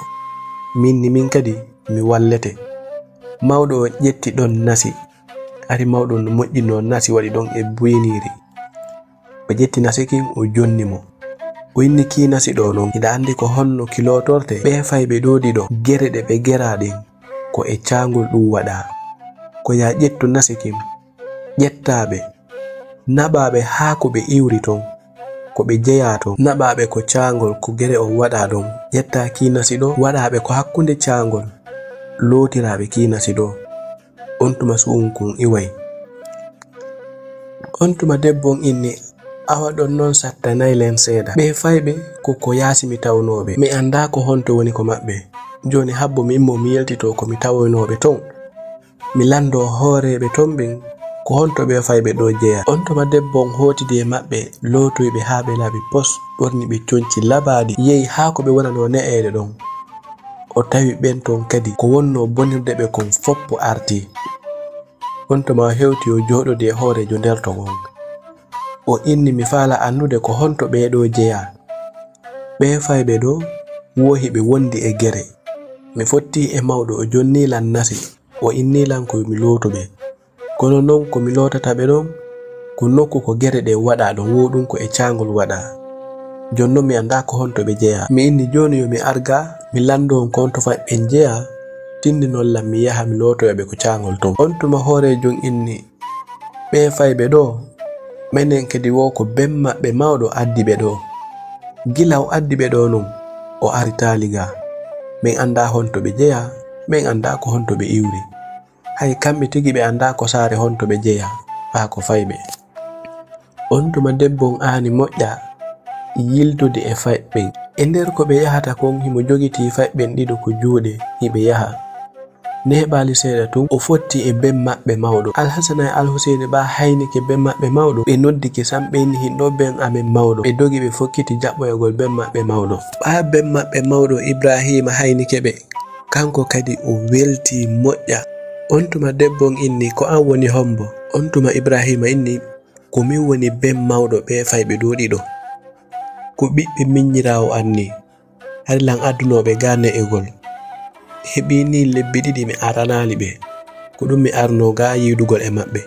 minni min kadi mi wallete. Mawɗo on ƴetti ɗon nasi, ari mawɗo no moƴƴino nasi waɗi ɗon e buyniri. O ƴetti nasi kin o jonni mo, o inni ki nasi ɗo non hiɗa andi ko honno kilotorte. Ɓe fayɓe ɗo ɗiɗo gere ɗe ɓe geraɗen ko e caangol ɗum waɗa. Ko ya ƴettu nasi kin, ƴettaɓe naɓaɓe haa ko ɓe iwri ton, ko ɓe jeya ton, naɓaɓe ko caangol ko gere on waɗa ɗon, ƴetta ki nasi ɗo waɗaɓe ko hakkunde caangol, lootiraɓe ki nasi ɗo. On tuma su'um kun iway. On tuma debbo on inni awa ɗon noon sattanaylen seeɗa. Ɓe fayɓe ko yaasi mi tawnoɓe, mi anda ko honto woni ko maɓɓe. Joni habbo mi immo mi yeltito ko mi tawoynoɓe ton, mi lando hooreɓe ton ɓen ko honto ɓe fayɓe ɗo jeya. On tuma debbo on hootidi e maɓɓe, lootoyɓe haa ɓe laaɓi pos, ɓorni ɓe conci labaɗi, yehi haa ko ɓe wonano ne'eɗe ɗon. O tawi ɓen ton kadi ko wonno bonirde ɓe kon foppo arti. On tuma hewti o jooɗodi e hoorejo nder ton on. O inni mi faala andude ko honto ɓeɗo jeya. Ɓe fayɓe ɗo wohi ɓe wondi e gere. Mi fotti e mawɗo o jonnilan nasi, o innilan ko mi lootoɓe. Kono non ko mi lootata ɓe ɗon ko nokku ko gere ɗe waɗa ɗon, woɗum ko e caangol waɗa. Jonnon mi anda ko honto ɓe jeya. Mi inni joni yo mi arga mi lando on ko honto fayɓe jeya, tindi nollam mi yaha mi lootoyaɓe ko caangol ton. On tuma hoorejon inni ɓe fayɓe ɗo menen kadi wo ko ben maɓɓe mawɗo addi ɓe ɗo. Gila o addi ɓe ɗo non o ari taaliga. Min anda honto ɓe jeya, min anda ko honto ɓe iwri. Hay kamɓe tigi ɓe anda ko saare honto ɓe jeya ɓa ko fayɓe. On tuma debbo on aani moƴƴa yildude e fayɓen. E nder ko ɓe yahata kon himo jogiti fayɓen ɗiɗo ko juuɗe hiɓe yaha. Neɓali seeɗa tun o fotti e ben maɓɓe mawɗo. Alhasana e Alhuseini ɓa haynike ben maɓɓe mawɗo. Ɓe noddike sam ɓe inni hinɗo ben amen mawɗo. Ɓe dogi ɓe fokkiti jaɓɓoyagol ben maɓɓe mawɗo. Ɓa ben maɓɓe mawɗo Ibrahima haynike ɓe, kanko kadi o welti moƴƴa. On tuma debbo on inni ko an woni hombo. On tuma Ibrahima inni ko min woni ben mawɗo ɓe fayɓe ɗo ɗiɗo, ko ɓiɓɓe miññirawo anni, harilan addunoɓe gane egol. Heɓi ni lebbi 2 mi aranali ɓe, ko ɗum mi arno ga yidugol e maɓɓe.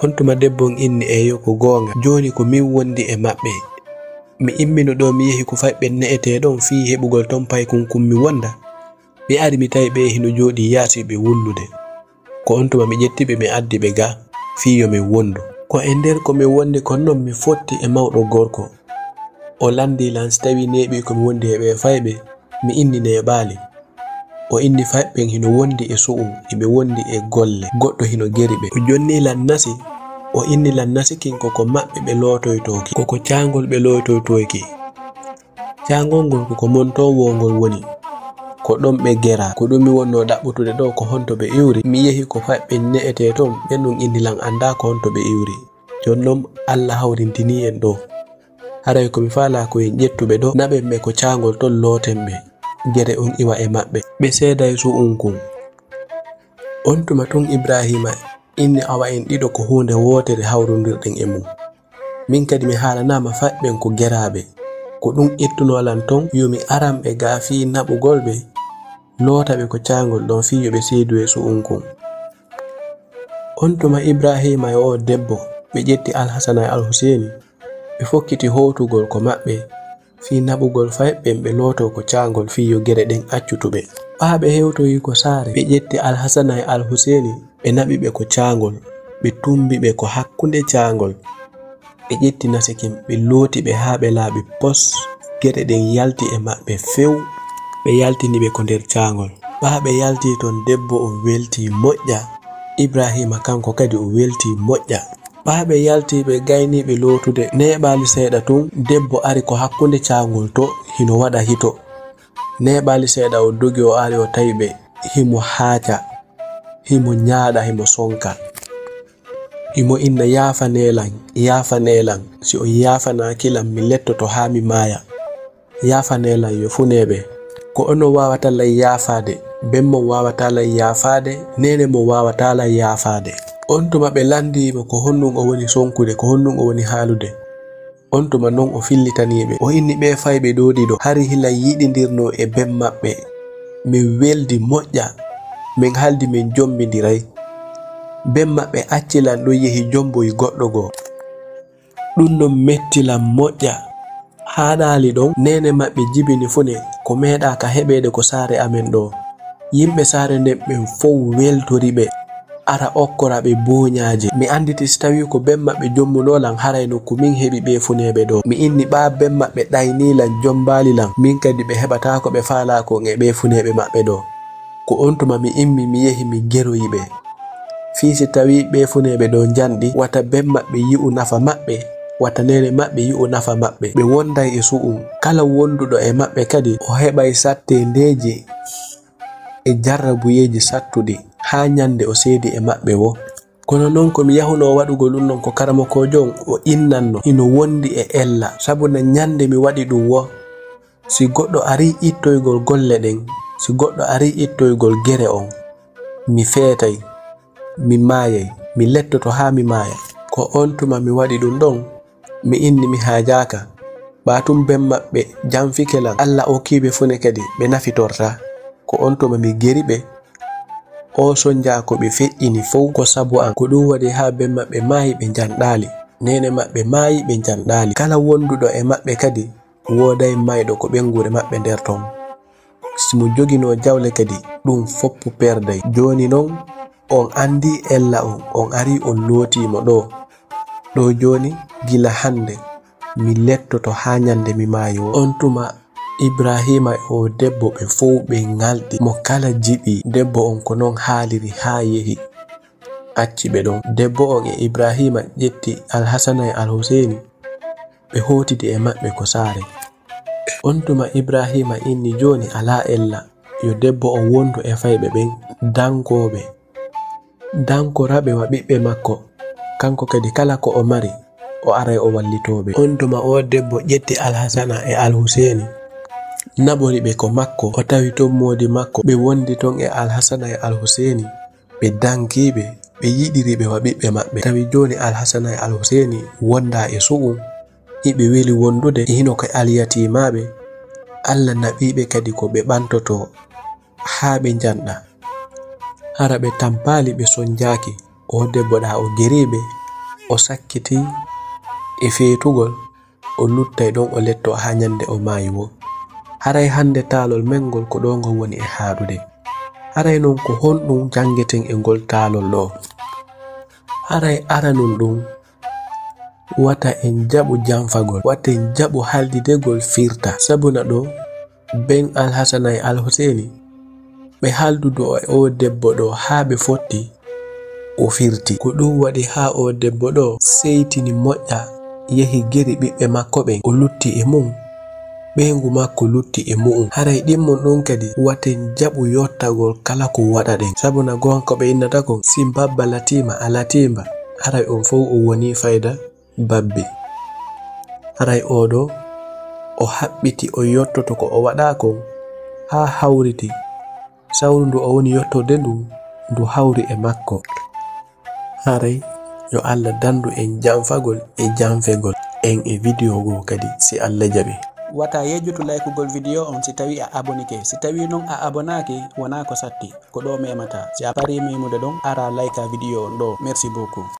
On tuma debbo on inni eyo ko goonga, joni ko min wondi e maɓɓe, mi immino ɗo mi yehi ko fayɓe ne'ete ɗon fi heɓugol ton pay kun mi wonda. Mi ari mi tawi ɓe hino jooɗi yaasi ɓe wullude, ko on tuma mi ƴettiɓe mi addi ɓe ga fi yo min wondu. Ko e nder ko mi wondi kon non mi fotti e mawɗo gorko, o landilan si tawi neeɓi ko mi wondi e ɓe fayɓe, mi inni neɓali. O inni fayɓen hino wondi e su'um, hiɓe wondi e golle, goɗɗo hino geri ɓe. O jonnilan nasi, o innilan nasi kin koko maɓɓe ɓe lootoytoki, koko caangol ɓe lootoytoyki. Caangol ngol koko montowo ngol woni, ko ɗon ɓe gera. Ko ɗum mi wonno ɗaɓɓutude ɗo ko honto ɓe iwri. Mi yehi ko fayɓe ne'ete ton, ɓen ɗum innilan anda ko honto ɓe iwri. Jonnon Allah hawrintini en ɗo. Haray ko mi faala ko en ƴettuɓe ɗo, naɓen ɓe ko caangol ton looten ɓe, gere on iwa e maɓɓe, ɓe seeday su'um kun. On tuma tun Ibrahima inni awa en ɗiɗo ko hunde wotere hawrondirɗen e mum. Min kadi mi haalanama fayɓen ko geraɓe, ko ɗum ettunolan ton yomi aram ɓe gaafi naɓugol ɓe loota ɓe ko caangol ɗon fi yo ɓe seedu e su'unkon. On tuma Ibrahima e o debbo ɓe ƴetti Alhasana e Alhuseini ɓe fokkiti howtugol ko maɓɓe fi naɓugol fay ɓen ɓe looto ko caangol fi yo gere ɗen accutuɓe. Ɓe hewtoyi ko saare ɓe ƴetti Alhasana e Alhuseini ɓe naɓi ɓe ko caangol ɓe tumbi ɓe ko hakkunde caangol ɓe ƴetti nasikin ɓe looti ɓe haa ɓe laaɓi pos gere ɗen yalti e maɓɓe few ɓe yaltini ɓe ko nder caangol. Ɓe yalti ton debbo o welti moƴƴa, Ibrahima kanko kadi o welti moƴƴa. Ɓe yalti ɓe gayni ɓe lootude neɓali seeɗa tun debbo ari ko hakkunde caangol to hino waɗa hito. Neɓali seeɗa o dogi o ari o tawi ɓe himo haaca, himo ñaaɗa, himo sonka. Himo inna yaafanelan si o yaafanakilam mi lettoto haa mi maaya. Yaafanelan yo funeɓe ko ono wawata lay yaafade, bemmon wawata lay yaafade, nene mo wawata lay yaafade. On tuma ɓe landimo ko honnum o woni sonkude, ko honnum o woni haalude. On tuma non o fillitaniɓe o inni ɓe fay ɓe ɗo ɗiɗo hari hila yiɗidirno e ben maɓɓe. Min weldi moƴƴa, min haldi min jombidiray. Ben maɓɓe accilan ɗo yehi jomboyi goɗɗo goo. Ɗum non mettilan moƴƴa. Haɗali ɗon nene maɓɓe jibini fune ko meeɗa ka heɓede ko saare amen ɗo. Yimɓe saare nden ɓen fow weltori ɓe ara okkora ɓe boñaaje. Mi anditi si tawi ko ben maɓɓe jommunolan harayno ko min heɓi ɓe funeɓe ɗo. Mi inni ben maɓɓe ɗaynilan jombalilan min kadi ɓe heɓata ko ɓe faalakon e ɓe funeɓe maɓɓe ɗo. Ko on tuma mi immi mi yehi mi geroyi ɓe. Fiisi tawi ɓe funeɓe ɗo janɗi wata ben maɓɓe yi'u nafa maɓɓe, wata nene maɓɓe yi'u nafa maɓɓe. Ɓe wonday e su'um, kala wonduɗo e maɓɓe kadi o heɓay sattendeji e jarrabuyeji sattuɗi haa nyande o seedi e maɓɓe wo. Kono non komi yahuno waɗugo ɗum non ko karamokojo on o innanno hino wondi e ella, sabuna nyande mi waɗi ɗum wo. Si goɗɗo ari ittoygol golle ɗen, si goɗɗo ari ittoygol gere on, mi feetay, mi maayay, mi lettoto haa mi maaya. Ko on tuma mi waɗi ɗum ɗon, mi inni mi haajaka. Ɓatum ben maɓɓe janfikelan Allah okkiɓe fune kadi ɓe nafitorta. Ko on tuma mi geri ɓe o sonja ko ɓe feƴƴini fow ko sabu an. Ko ɗum waɗi haa ben maɓɓe maayi ɓe janɗali, nene maɓɓe maayi ɓe janɗali. Kala wonduɗo e maɓɓe kadi woday mayɗo ko ɓengure maɓɓe nder ton. Simo jogino jawle kadi ɗum foppu perday. Joni non on andi ella on ari on lootimo ɗo joni gila hande mi lettoto haa nyande mi maayo. On tuma Ibrahima e o debbo ɓe fow ɓe ngalɗi mo kala jiɓi debbo on ko non haaliri haa yehi acci ɓe ɗon. Debbo on e Ibrahima ƴetti Alhasana e Alhuseini ɓe hotidi e maɓɓe ko saare. On tuma Ibrahima inni joni ala ella yo debbo o wondu e fayɓe ɓen dankoɓe, dankoraɓe wa ɓiɓɓe makko, kanko kadi kala ko o mari o aray o wallitoɓe. On tuma o debbo ƴetti Alhasana e Alhuseini naɓori ɓe ko makko, o tawi ton modi makko ɓe wondi ton e Alhasana e Alhuseini ɓe dankiɓe ɓe yiɗiriɓe wa ɓiɓɓe maɓɓe. Tawi joni Alhasana e Alhuseini wonda e su'um hiɓe weli wondude e hino ko alyatimaɓe, Allah naɓiɓe kadi ko ɓe ɓantoto haa ɓe janɗa. Hara ɓe tampali ɓe sonjaki. O debbo ɗa o geriɓe o sakkiti e feetugol o luttay ɗon o letto haa nyande o maayi wo. Haray hande taalol mengol ko ɗo ngol woni e haaɗude. Haray non ko honɗum jangeten e ngol taalol ɗo. Haray aranum ɗum wata en jaɓu janfagol, wata en jaɓu haldidegol firta. Sabuna ɗo ben Alhasana e Alhuseini ɓe haldudo e o debbo ɗo haa ɓe fotti o firti. Ko ɗum waɗi haa o debbo ɗo seytini moƴƴa yehi geri ɓiɓɓe makko ɓen o lutti e mum, ɓengu makko lutti e mu'um. Haray ɗimmon ɗum kadi waten jaɓu yottagol kala ko waɗa ɗen. Sabuna gonko ɓe innata kon si babba latima a latimba. Haray on fow o woni fayda babbe. Haray oɗo o haɓɓiti o yottoto ko o waɗa kon haa hawriti. Sawru ndu o woni yottode ndu hawri e makko. Haray yo Allah dandu en janfagol e janfegol en e video go kadi si Allah jaɓi. wata yejjutu laykugol video on si tawi a abonike. Si tawi non a abonaki wona ko satti ko ɗo memata. Si a pari memude ɗon ara layka video on ɗo. Merci beaucoup.